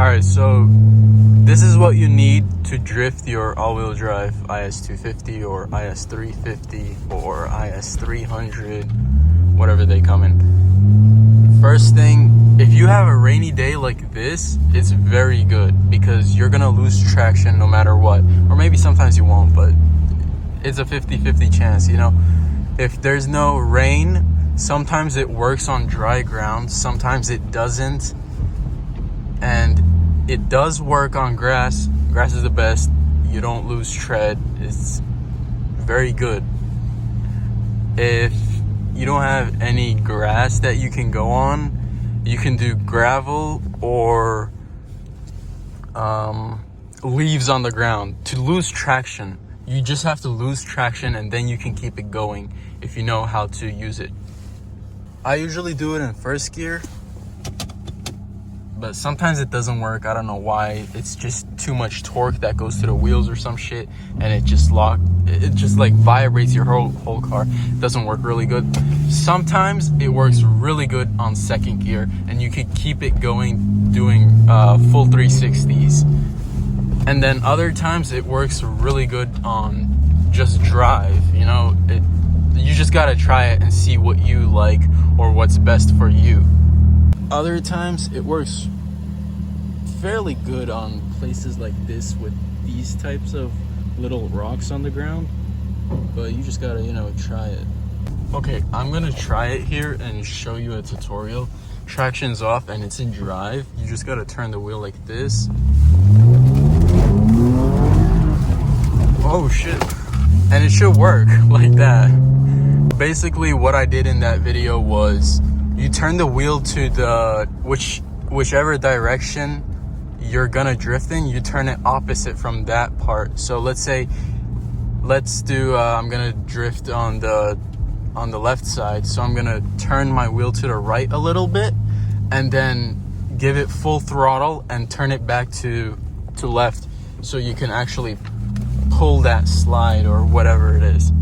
Alright, so this is what you need to drift your all-wheel drive IS250 or IS350 or IS300, whatever they come in. First thing, if you have a rainy day like this, it's very good because you're gonna lose traction no matter what. Or maybe sometimes you won't, but it's a 50-50 chance, you know. If there's no rain, sometimes it works on dry ground, sometimes it doesn't. And it does work on grass. Grass is the best. You don't lose tread. It's very good. If you don't have any grass that you can go on, you can do gravel or leaves on the ground. To lose traction, you just have to lose traction and then you can keep it going if you know how to use it. I usually do it in first gear, but sometimes it doesn't work. I don't know why. It's just too much torque that goes to the wheels or some shit, and it just like vibrates your whole car. It doesn't work really good. Sometimes it works really good on second gear, and you can keep it going doing full 360s. And then other times it works really good on just drive. You know, you just gotta try it and see what you like or what's best for you. Other times it works fairly good on places like this with these types of little rocks on the ground, but you just gotta, you know, try it. Okay, I'm gonna try it here and show you a tutorial. Traction's off and it's in drive. You just gotta turn the wheel like this. Oh shit. And it should work like that. Basically what I did in that video was you turn the wheel to the whichever direction you're gonna drift in, you turn it opposite from that part. So let's do I'm gonna drift on the left side, so I'm gonna turn my wheel to the right a little bit and then give it full throttle and turn it back to left so you can actually pull that slide or whatever it is.